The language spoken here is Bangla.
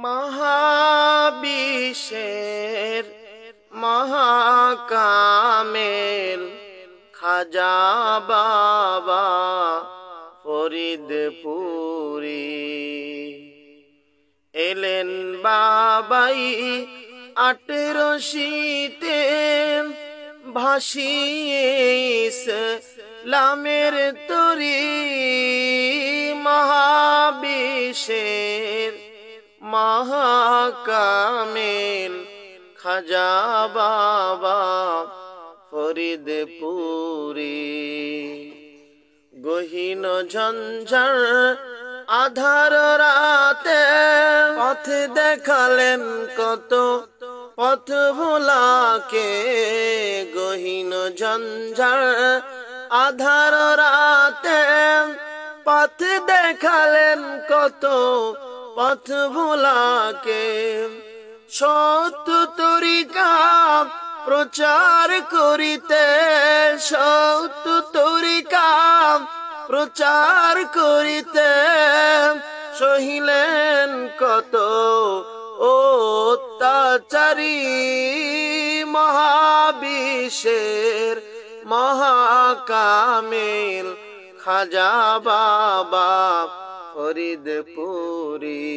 মহাবিশ্বের মহাকামেল খাজা বাবা ফরিদপুরি এলেন বাবাই 1880-তে ভাসিয়ে ইসলামের তরি। মহাবিশ্বের মহাকামেল খাজা বাবা ফরিদপুরি গহীন ঝঞ্ঝার আধার রাতে পথ দেখালেন কত পথ ভোলাকে। গহীন ঝঞ্ঝার আধার রাতে পথ দেখালেন কত পথ ভোলাকে। সত্য তরিকা প্রচার করিতে, সত্য তরিকা প্রচার করিতে সহিলেন কত অত্যাচারী। মহাবিশ্বের মহাকামেল খাজা বাবা ফরিদপুরি।